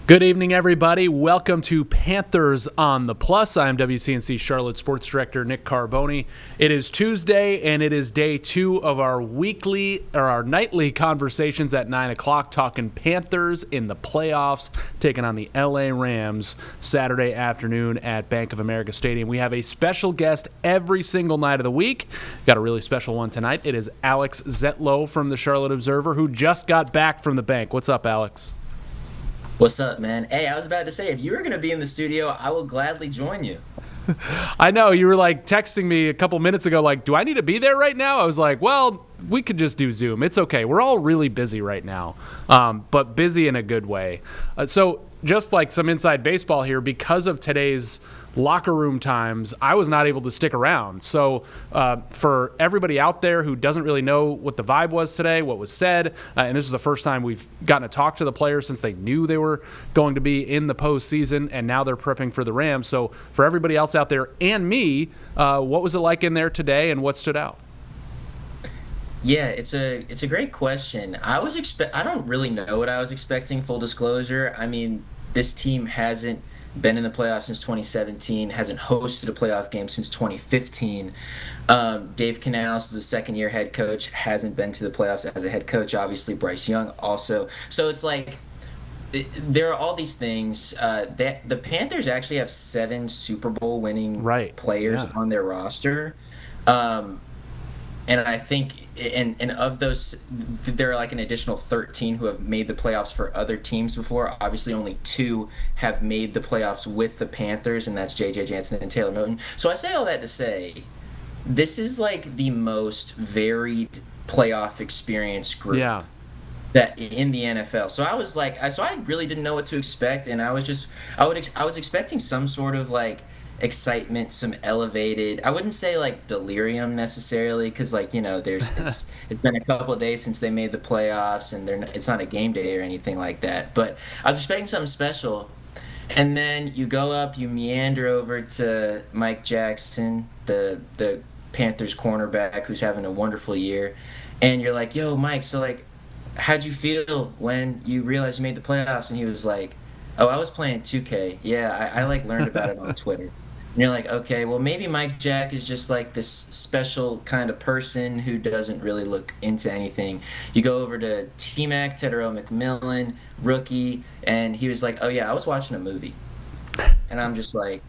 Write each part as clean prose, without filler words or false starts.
Good evening, everybody. Welcome to Panthers on the Plus. I am WCNC Charlotte Sports Director Nick Carboni. It is Tuesday, and it is day 2 of our nightly conversations at 9 o'clock, talking Panthers in the playoffs, taking on the LA Rams Saturday afternoon at Bank of America Stadium. We have a special guest every single night of the week. Got a really special one tonight. It is Alex Zetlow from the Charlotte Observer, who just got back from the bank. What's up, Alex? What's up, man? Hey, I was about to say, if you were going to be in the studio, I will gladly join you. I know, you were like texting me a couple minutes ago, like, do I need to be there right now? I was like, well, we could just do Zoom. It's okay. We're all really busy right now, but busy in a good way. So just like some inside baseball here, because of today's locker room times, I was not able to stick around. So for everybody out there who doesn't really know what the vibe was today, what was said, and this is the first time we've gotten to talk to the players since they knew they were going to be in the postseason, and now they're prepping for the Rams. So for everybody else out there and me, what was it like in there today, and what stood out? Yeah, it's a great question. I don't really know what I was expecting, full disclosure. I mean, this team hasn't been in the playoffs since 2017, hasn't hosted a playoff game since 2015. Dave Canales is a second-year head coach, hasn't been to the playoffs as a head coach. Obviously, Bryce Young also. So it's like there are all these things. That the Panthers actually have 7 Super Bowl winning players on their roster. And I think, and of those, there are like an additional 13 who have made the playoffs for other teams before. Obviously, only 2 have made the playoffs with the Panthers, and that's J.J. Jansen and Taylor Moton. So I say all that to say, this is like the most varied playoff experience group that in the NFL. So I was like, I really didn't know what to expect, and I was expecting some sort of like excitement, some elevated, I wouldn't say like delirium necessarily, because like, you know, it's been a couple of days since they made the playoffs, and it's not a game day or anything like that, but I was expecting something special. And then you go up, you meander over to Mike Jackson, the Panthers cornerback, who's having a wonderful year, and you're like, yo, Mike, so like, how'd you feel when you realized you made the playoffs? And he was like, oh, I was playing 2K. Yeah, I like learned about it on Twitter. And you're like, okay, well, maybe Mike Jack is just like this special kind of person who doesn't really look into anything. You go over to T-Mac, Tedero McMillan, rookie, and he was like, oh, yeah, I was watching a movie. And I'm just like,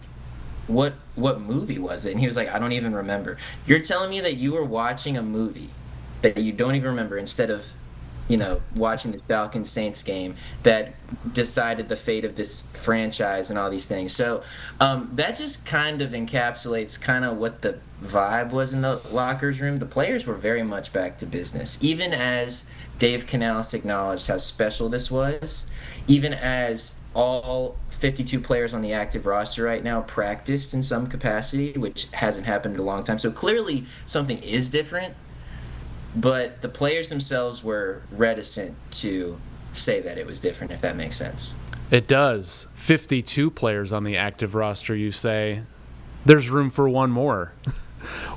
what movie was it? And he was like, I don't even remember. You're telling me that you were watching a movie that you don't even remember instead of, you know, watching this Falcons Saints game that decided the fate of this franchise and all these things. So that just kind of encapsulates kind of what the vibe was in the lockers room. The players were very much back to business, even as Dave Canales acknowledged how special this was, even as all 52 players on the active roster right now practiced in some capacity, which hasn't happened in a long time. So clearly something is different. But the players themselves were reticent to say that it was different, if that makes sense. It does. 52 players on the active roster, you say. There's room for one more.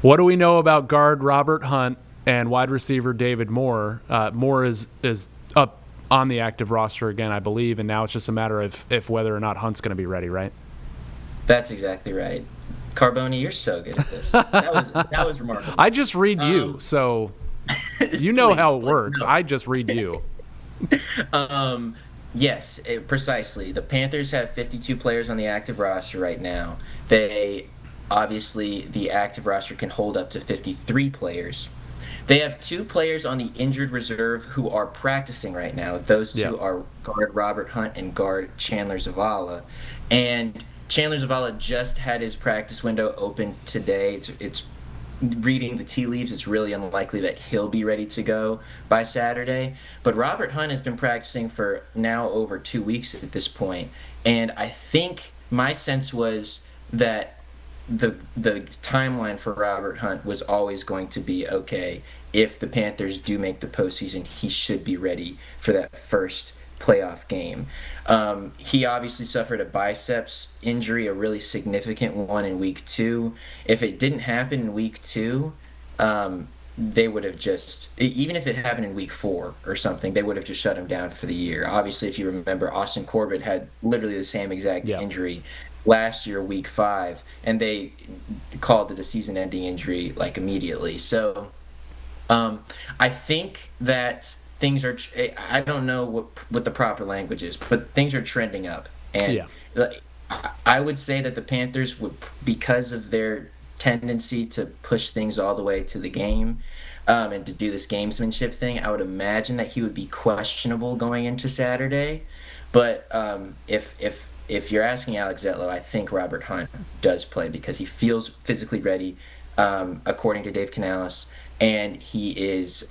What do we know about guard Robert Hunt and wide receiver David Moore? Moore is up on the active roster again, I believe, and now it's just a matter of if whether or not Hunt's going to be ready, right? That's exactly right. Carboni, you're so good at this. That was remarkable. I just read you, so... You know how it works. No. I just read you. Yes, precisely. The Panthers have 52 players on the active roster right now. The active roster can hold up to 53 players. They have 2 players on the injured reserve who are practicing right now. Those 2 are guard Robert Hunt and guard Chandler Zavala. And Chandler Zavala just had his practice window open today. It's reading the tea leaves, it's really unlikely that he'll be ready to go by Saturday. But Robert Hunt has been practicing for now over 2 weeks at this point, and I think my sense was that the timeline for Robert Hunt was always going to be, okay, if the Panthers do make the postseason, he should be ready for that first playoff game. He obviously suffered a biceps injury, a really significant one in week 2. If it didn't happen in week 2, they would have just, even if it happened in week 4 or something, they would have just shut him down for the year. Obviously, if you remember, Austin Corbett had literally the same exact Yeah. injury last year, week 5, and they called it a season-ending injury like immediately. So I think that things are. I don't know what the proper language is, but things are trending up, and Yeah. like, I would say that the Panthers would, because of their tendency to push things all the way to the game, and to do this gamesmanship thing. I would imagine that he would be questionable going into Saturday, but if you're asking Alex Zetlow, I think Robert Hunt does play because he feels physically ready, according to Dave Canales, and he's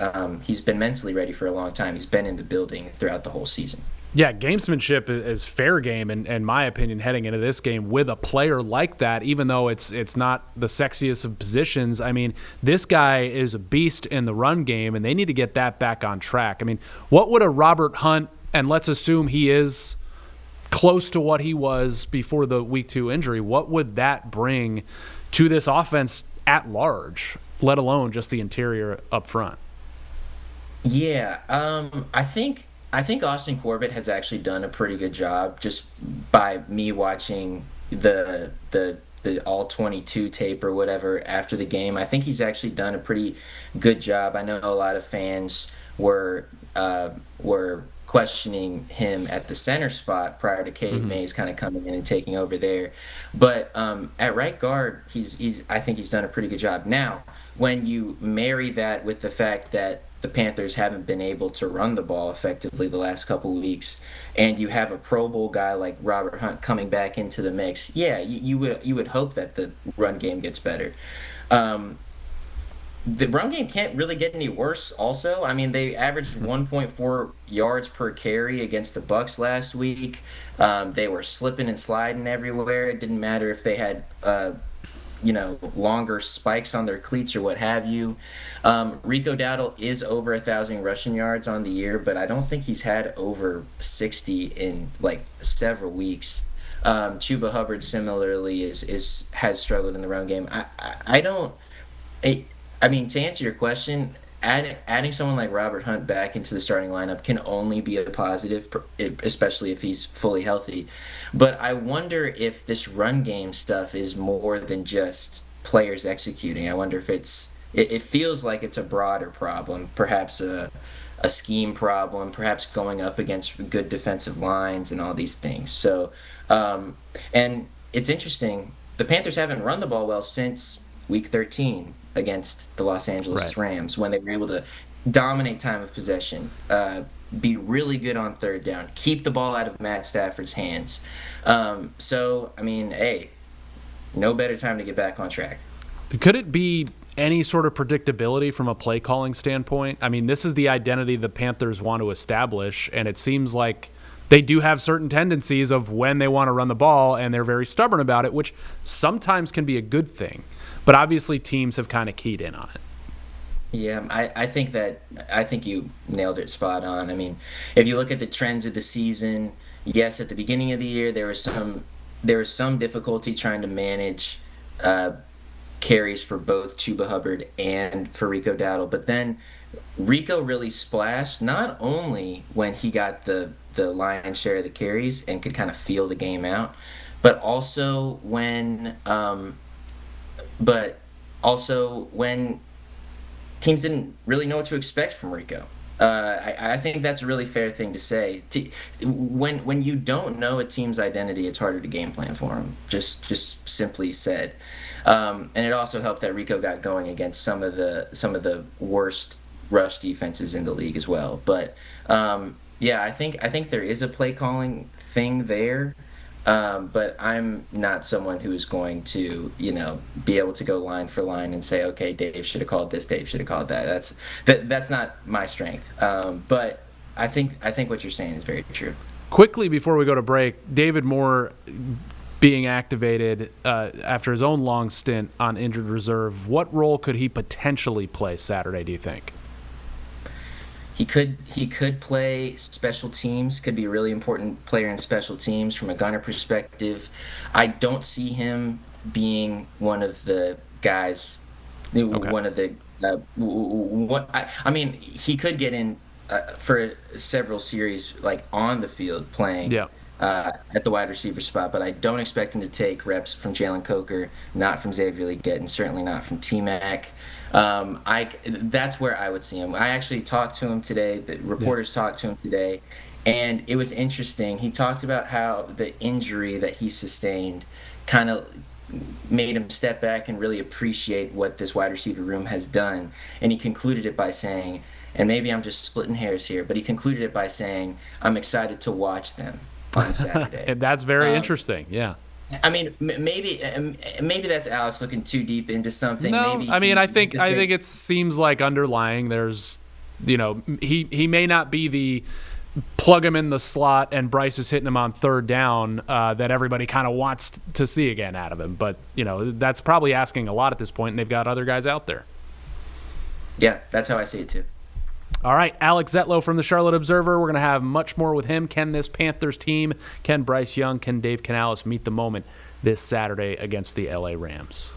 been mentally ready for a long time. He's been in the building throughout the whole season. Yeah, gamesmanship is fair game, in my opinion, heading into this game with a player like that, even though it's not the sexiest of positions. I mean, this guy is a beast in the run game, and they need to get that back on track. I mean, what would a Robert Hunt, and let's assume he is close to what he was before the week 2 injury, what would that bring to this offense at large, let alone just the interior up front? Yeah, I think Austin Corbett has actually done a pretty good job just by me watching the all 22 tape or whatever after the game. I think he's actually done a pretty good job. I know a lot of fans were questioning him at the center spot prior to Cade Mays kind of coming in and taking over there. But at right guard, he's I think he's done a pretty good job. Now, when you marry that with the fact that the Panthers haven't been able to run the ball effectively the last couple of weeks, and you have a Pro Bowl guy like Robert Hunt coming back into the mix, yeah, you would hope that the run game gets better. Um, the run game can't really get any worse. Also, I mean, they averaged 1.4 yards per carry against the Bucks last week. They were slipping and sliding everywhere. It didn't matter if they had longer spikes on their cleats or what have you. Rico Dowdle is over 1,000 rushing yards on the year, but I don't think he's had over 60 in like several weeks. Chuba Hubbard similarly has struggled in the run game. I don't. I mean, to answer your question, adding someone like Robert Hunt back into the starting lineup can only be a positive, especially if he's fully healthy. But I wonder if this run game stuff is more than just players executing. I wonder if it feels like it's a broader problem, perhaps a scheme problem, perhaps going up against good defensive lines and all these things. So, and it's interesting. The Panthers haven't run the ball well since week 13 against the Los Angeles Rams, when they were able to dominate time of possession, be really good on third down, keep the ball out of Matt Stafford's hands. So, I mean, hey, no better time to get back on track. Could it be any sort of predictability from a play calling standpoint? I mean, this is the identity the Panthers want to establish, and it seems like they do have certain tendencies of when they want to run the ball, and they're very stubborn about it, which sometimes can be a good thing. But obviously teams have kind of keyed in on it. Yeah, I think you nailed it spot on. I mean, if you look at the trends of the season, yes, at the beginning of the year there was some difficulty trying to manage carries for both Chuba Hubbard and for Rico Dowdle, but then Rico really splashed not only when he got the lion's share of the carries and could kind of feel the game out, but also when teams didn't really know what to expect from Rico. I think that's a really fair thing to say. When you don't know a team's identity, it's harder to game plan for them. Just simply said. And it also helped that Rico got going against some of the worst rush defenses in the league as well. But yeah, I think there is a play calling thing there. But I'm not someone who is going to, be able to go line for line and say, okay, Dave should have called this, Dave should have called that. That's not my strength. But I think what you're saying is very true. Quickly before we go to break, David Moore being activated after his own long stint on injured reserve, what role could he potentially play Saturday, do you think? He could play special teams, could be a really important player in special teams from a gunner perspective. I don't see him being one of the guys, one of the What I mean, he could get in for several series, like on the field playing Yeah. at the wide receiver spot, but I don't expect him to take reps from Jalen Coker, not from Xavier Legette, and certainly not from T-Mac. That's where I would see him. I actually talked to him today. The reporters talked to him today, and it was interesting. He talked about how the injury that he sustained kind of made him step back and really appreciate what this wide receiver room has done. And he concluded it by saying, and maybe I'm just splitting hairs here, but he concluded it by saying, I'm excited to watch them on Saturday. And that's very interesting. Yeah. I mean, maybe that's Alex looking too deep into something. No, Maybe I mean, I think it seems like underlying there's, he may not be the plug him in the slot and Bryce is hitting him on third down that everybody kind of wants to see again out of him. But, that's probably asking a lot at this point, and they've got other guys out there. Yeah, that's how I see it too. All right, Alex Zetlow from the Charlotte Observer. We're going to have much more with him. Can this Panthers team, can Bryce Young, can Dave Canales meet the moment this Saturday against the LA Rams?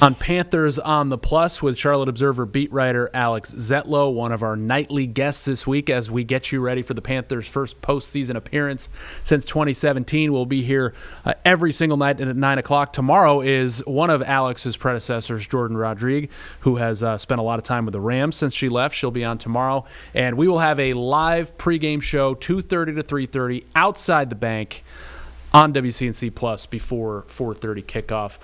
On Panthers on the Plus with Charlotte Observer beat writer Alex Zetlow, one of our nightly guests this week as we get you ready for the Panthers' first postseason appearance since 2017. We'll be here every single night at 9 o'clock. Tomorrow is one of Alex's predecessors, Jordan Rodrigue, who has spent a lot of time with the Rams since she left. She'll be on tomorrow. And we will have a live pregame show, 2:30 to 3:30, outside the bank on WCNC Plus before 4:30 kickoff.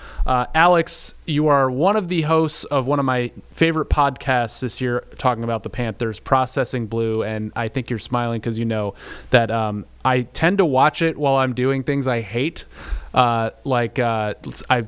Alex, you are one of the hosts of one of my favorite podcasts this year talking about the Panthers, Processing Blue, and I think you're smiling because you know that I tend to watch it while I'm doing things I hate. I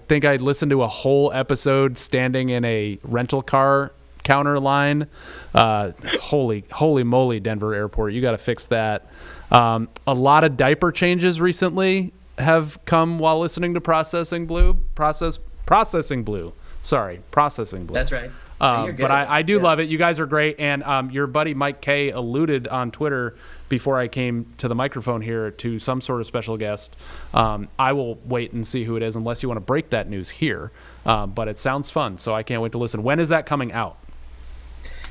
think I listened to a whole episode standing in a rental car counter line. Holy moly, Denver Airport. You got to fix that. A lot of diaper changes recently have come while listening to Processing Blue. Processing Blue. That's right. But I do love it. You guys are great. And your buddy Mike Kay alluded on Twitter before I came to the microphone here to some sort of special guest. I will wait and see who it is unless you want to break that news here. But it sounds fun, so I can't wait to listen. When is that coming out?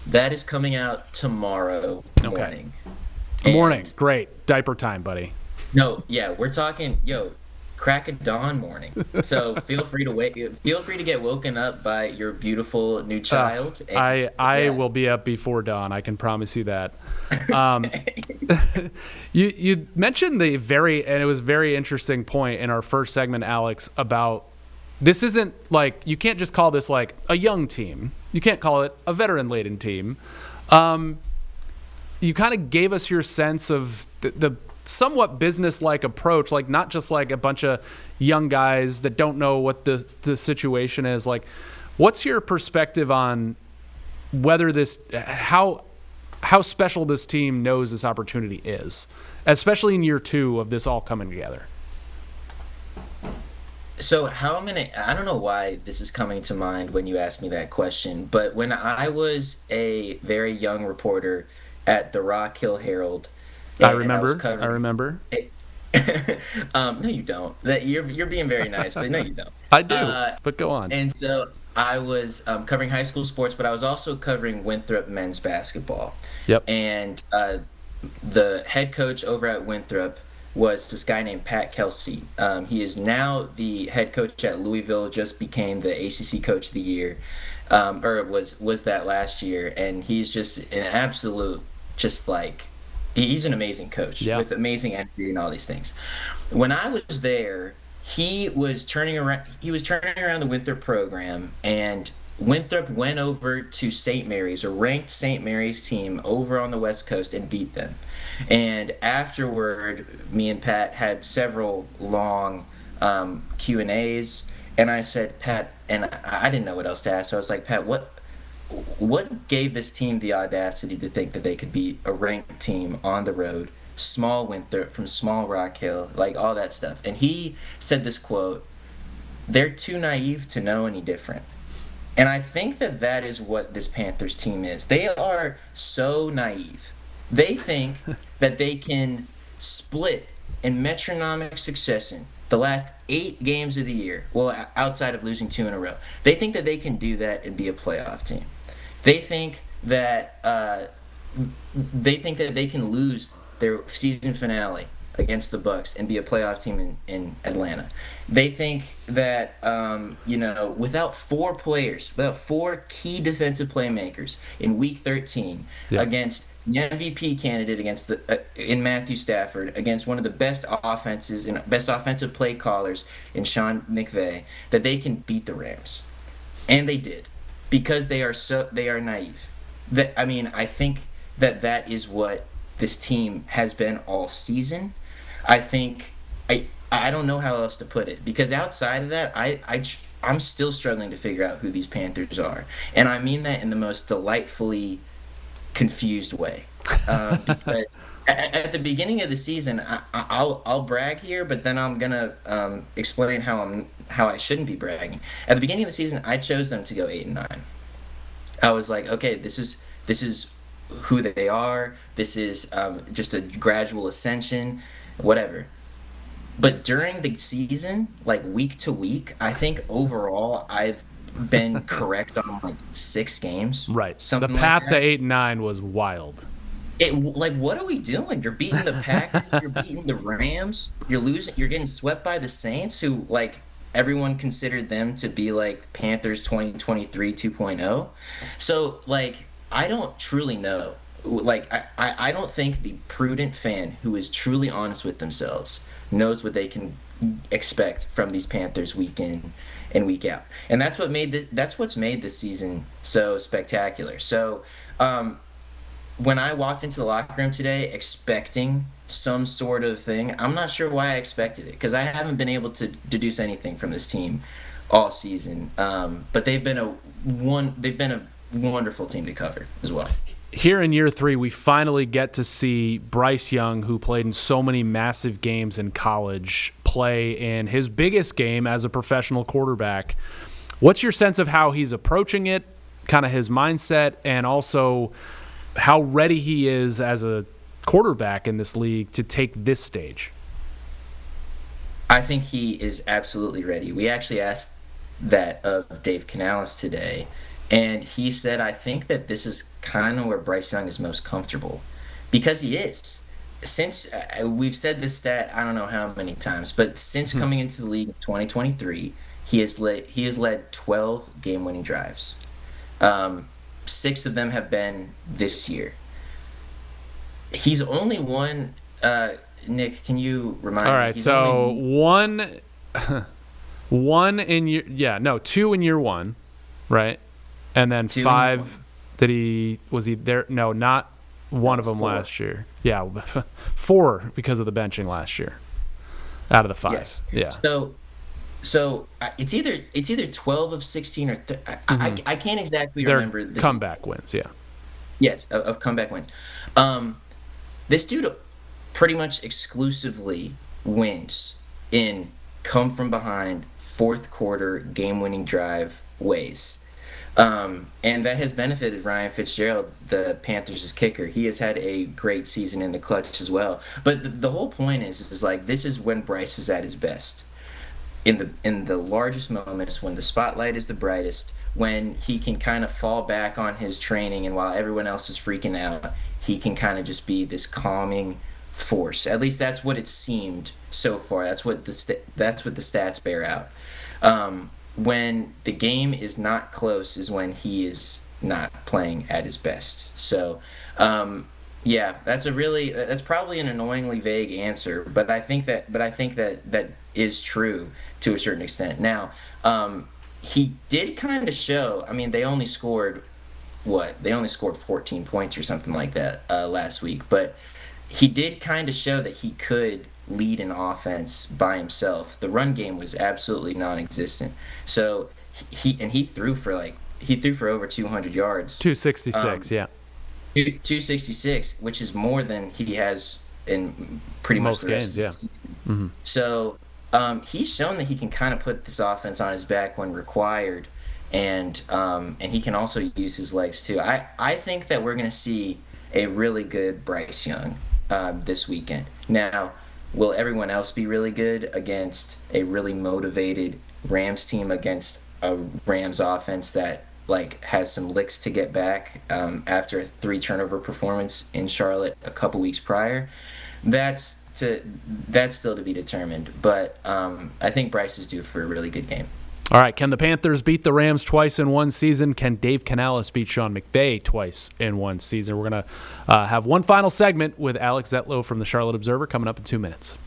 That is coming out tomorrow morning. Morning. Great. Diaper time, buddy. No, yeah, we're talking, crack of dawn morning. So feel free to get woken up by your beautiful new child. I will be up before dawn. I can promise you that. You mentioned and it was a very interesting point in our first segment, Alex, about this isn't like, you can't just call this like a young team. You can't call it a veteran-laden team. You kind of gave us your sense of the somewhat business-like approach, like not just like a bunch of young guys that don't know what the situation is. Like, what's your perspective on whether how special this team knows this opportunity is, especially in year 2 of this all coming together? So I don't know why this is coming to mind when you ask me that question, but when I was a very young reporter at the Rock Hill Herald, I and remember. was covering, I remember. no, you don't. That you're being very nice, but no, you don't. I do, but go on. And so I was covering high school sports, but I was also covering Winthrop men's basketball. Yep. And the head coach over at Winthrop was this guy named Pat Kelsey. He is now the head coach at Louisville, just became the ACC Coach of the Year, or was that last year. And he's just an absolute, just like, he's an amazing coach with amazing energy and all these things. When I was there, he was turning around the Winthrop program, and Winthrop went over to St. Mary's, a ranked St. Mary's team over on the West Coast, and beat them. And afterward, me and Pat had several long Q&As, and I said, Pat, and I didn't know what else to ask, so I was like, Pat, what gave this team the audacity to think that they could beat a ranked team on the road, small Winthrop from small Rock Hill, like all that stuff? And he said this quote, "They're too naive to know any different." And I think that is what this Panthers team is. They are so naive. They think that they can split in metronomic succession the last 8 games of the year, well, outside of losing 2 in a row. They think that they can do that and be a playoff team. They think that they can lose their season finale against the Bucks and be a playoff team in Atlanta. They think that without 4 key defensive playmakers in Week 13 against the MVP candidate in Matthew Stafford, against one of the best offenses and best offensive play callers in Sean McVay, that they can beat the Rams, and they did, because they are naive. I think that is what this team has been all season. I think I don't know how else to put it, because outside of that, I'm still struggling to figure out who these Panthers are, and I mean that in the most delightfully confused way. Because at the beginning of the season, I'll brag here, but then I'm gonna explain how I shouldn't be bragging. At the beginning of the season, I chose them to go 8-9. I was like, okay, this is who they are. This is just a gradual ascension, whatever. But during the season, like week to week, I think overall I've been correct on like 6 games. Right. Something the path like that. to 8-9 was wild. Like, what are we doing? You're beating the Packers, you're beating the Rams, you're getting swept by the Saints, who, like, everyone considered them to be like Panthers 2023 2.0. So, like, I don't truly know. Like, I don't think the prudent fan who is truly honest with themselves knows what they can expect from these Panthers week in and week out. And that's what's made this season so spectacular. So, when I walked into the locker room today expecting some sort of thing, I'm not sure why I expected it, because I haven't been able to deduce anything from this team all season. But they've been a wonderful team to cover as well. Here in year 3, we finally get to see Bryce Young, who played in so many massive games in college, play in his biggest game as a professional quarterback. What's your sense of how he's approaching it, kind of his mindset, and also how ready he is as a quarterback in this league to take this stage? I think he is absolutely ready. We actually asked that of Dave Canales today, and he said, I think that this is kind of where Bryce Young is most comfortable, because he is. Since we've said this stat, I don't know how many times, but since coming into the league in 2023, he has led 12 game-winning drives. 6 of them have been this year. He's only won. Nick, can you remind me? All right, so one 2 in year one, right? And then 5 that was he there? No, not one of them 4. last year. Yeah, 4 because of the benching last year out of the 5. Yes. Yeah. So it's either 12 of 16 or I can't exactly remember the comeback wins. Yeah. Yes, of comeback wins. This dude pretty much exclusively wins in come from behind fourth quarter game-winning drive ways. And that has benefited Ryan Fitzgerald, the Panthers' kicker. He has had a great season in the clutch as well. But the whole point is like this is when Bryce is at his best. In the largest moments, when the spotlight is the brightest, when he can kind of fall back on his training, and while everyone else is freaking out, he can kind of just be this calming force. At least that's what it seemed so far. That's what the stats bear out. When the game is not close is when he is not playing at his best. So, yeah, that's probably an annoyingly vague answer, but I think that is true to a certain extent. Now, he did kind of show. I mean, they only scored 14 points or something like that last week, but he did kind of show that he could lead an offense by himself. The run game was absolutely non-existent. So he threw for over 200 yards. 266, yeah. 266, which is more than he has in pretty much most the rest games, of the season. Mm-hmm. So he's shown that he can kind of put this offense on his back when required, and he can also use his legs too. I think that we're going to see a really good Bryce Young this weekend. Now, will everyone else be really good against a really motivated Rams team, against a Rams offense that has some licks to get back after a 3 turnover performance in Charlotte a couple weeks prior? That's still to be determined, but I think Bryce is due for a really good game. All right, can the Panthers beat the Rams twice in one season? Can Dave Canales beat Sean McVay twice in one season? We're going to have one final segment with Alex Zetlow from the Charlotte Observer coming up in 2 minutes.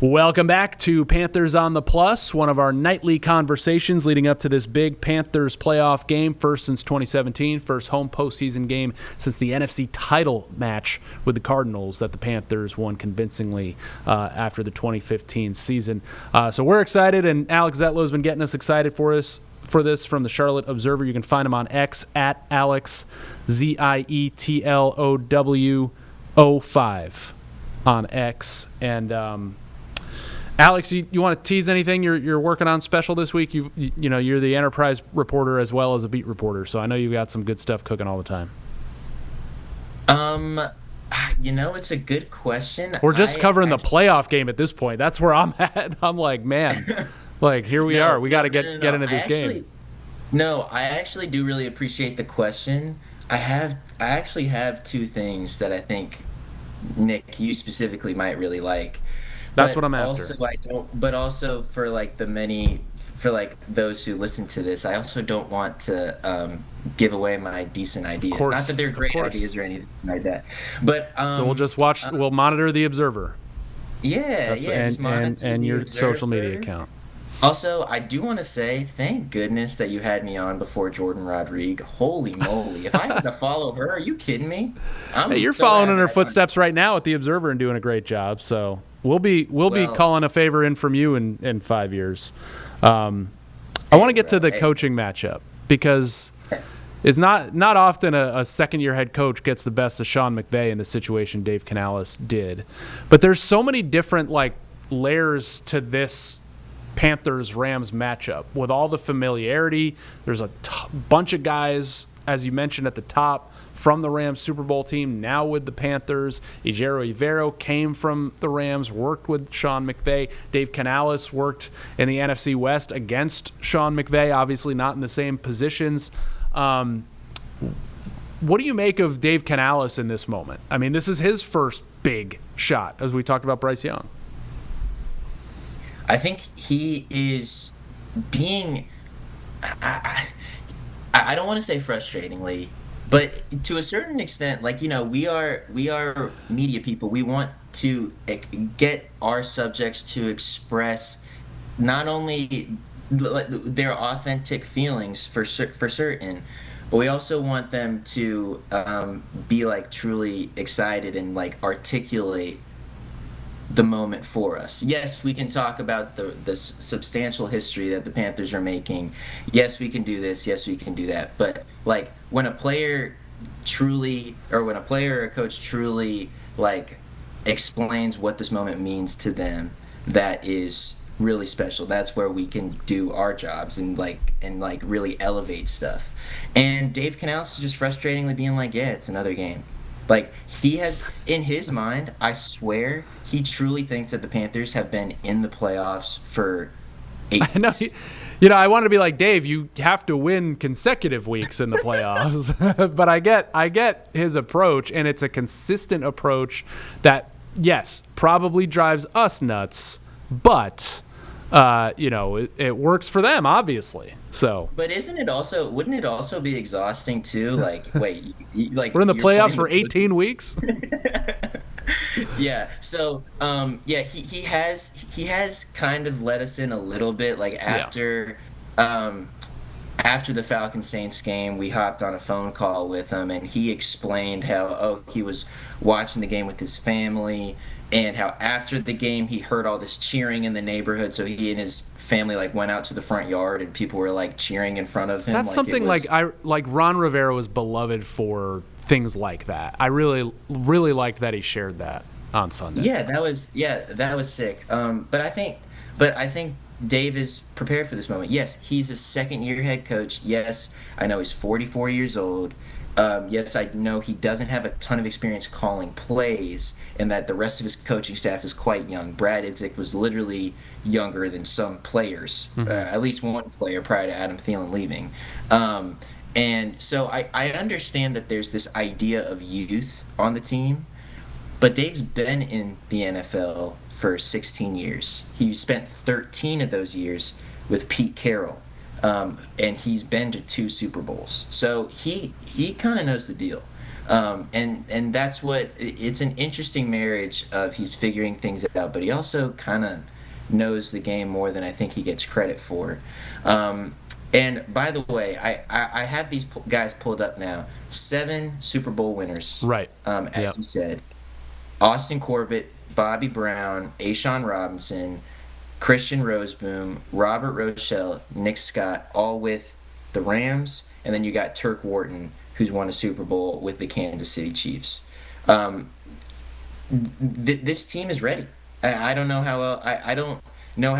Welcome back to Panthers on the Plus, one of our nightly conversations leading up to this big Panthers playoff game, first since 2017, first home postseason game since the NFC title match with the Cardinals that the Panthers won convincingly after the 2015 season. So we're excited, and Alex Zetlow has been getting us excited for this from the Charlotte Observer. You can find him on X at Alex Zietlow05 on X, and Alex, you want to tease anything you're working on special this week? You're the enterprise reporter as well as a beat reporter, so I know you've got some good stuff cooking all the time. It's a good question. We're just covering the playoff game at this point. That's where I'm at. I'm like, man, like here we are. We got to get into this game. No, I actually do really appreciate the question. I actually have two things that I think Nick, you specifically might really like. That's But what I'm after. also I don't. But also for like for like those who listen to this, I also don't want to give away my decent ideas. Course, Not that they're great ideas or anything like that. But so we'll just watch. We'll monitor the Observer. Yeah, just monitor and the your Observer. social media account. Also, I do want to say thank goodness that you had me on before Jordan Rodriguez. Holy moly! If I had to follow her, are you kidding me? Hey, you're following in her footsteps right now at the Observer and doing a great job. So we'll be calling a favor in from you in 5 years. I want to get to the coaching matchup because it's not often a second-year head coach gets the best of Sean McVay in the situation Dave Canales did. But there's so many different layers to this Panthers-Rams matchup with all the familiarity. There's a bunch of guys, as you mentioned at the top, from the Rams Super Bowl team, now with the Panthers. Ejiro Evero came from the Rams, worked with Sean McVay. Dave Canales worked in the NFC West against Sean McVay, obviously not in the same positions. What do you make of Dave Canales in this moment? I mean, this is his first big shot, as we talked about Bryce Young. I think he is being, I don't want to say frustratingly, but to a certain extent, we are media people. We want to get our subjects to express not only their authentic feelings for certain, but we also want them to be truly excited and articulate the moment for us. Yes, we can talk about the substantial history that the Panthers are making. Yes, we can do this. Yes, we can do that. But when a player or a coach truly explains what this moment means to them, that is really special. That's where we can do our jobs and really elevate stuff. And Dave Canales is just frustratingly being yeah, it's another game. He has, in his mind, I swear, he truly thinks that the Panthers have been in the playoffs for 8 weeks. I know. I want to be like, Dave, you have to win consecutive weeks in the playoffs. But I get his approach, and it's a consistent approach that, yes, probably drives us nuts, but it works for them, obviously. So, but wouldn't it also be exhausting too? Wait, we're in the playoffs for 18 weeks. Yeah. So, he has kind of let us in a little bit. After the Falcons Saints game, we hopped on a phone call with him, and he explained how he was watching the game with his family, and how after the game he heard all this cheering in the neighborhood, so he and his family went out to the front yard and people were cheering in front of him. That's something Ron Rivera was beloved for things like that. I really liked that he shared that on Sunday. Yeah, that was sick. But I think Dave is prepared for this moment. Yes, he's a second-year head coach. Yes, I know he's 44 years old. Yes, I know he doesn't have a ton of experience calling plays, and that the rest of his coaching staff is quite young. Brad Idzik was literally younger than some players, at least one player prior to Adam Thielen leaving. And so I understand that there's this idea of youth on the team, but Dave's been in the NFL for 16 years. He spent 13 of those years with Pete Carroll. And he's been to 2 Super Bowls, so he kind of knows the deal, and that's it's an interesting marriage of he's figuring things out, but he also kind of knows the game more than I think he gets credit for. And by the way, I have these guys pulled up now. 7 Super Bowl winners, right? As you said, Austin Corbett, Bobby Brown, Ashawn Robinson, Christian Roseboom, Robert Rochelle, Nick Scott, all with the Rams, and then you got Turk Wharton, who's won a Super Bowl with the Kansas City Chiefs. This team is ready. I don't know how I don't know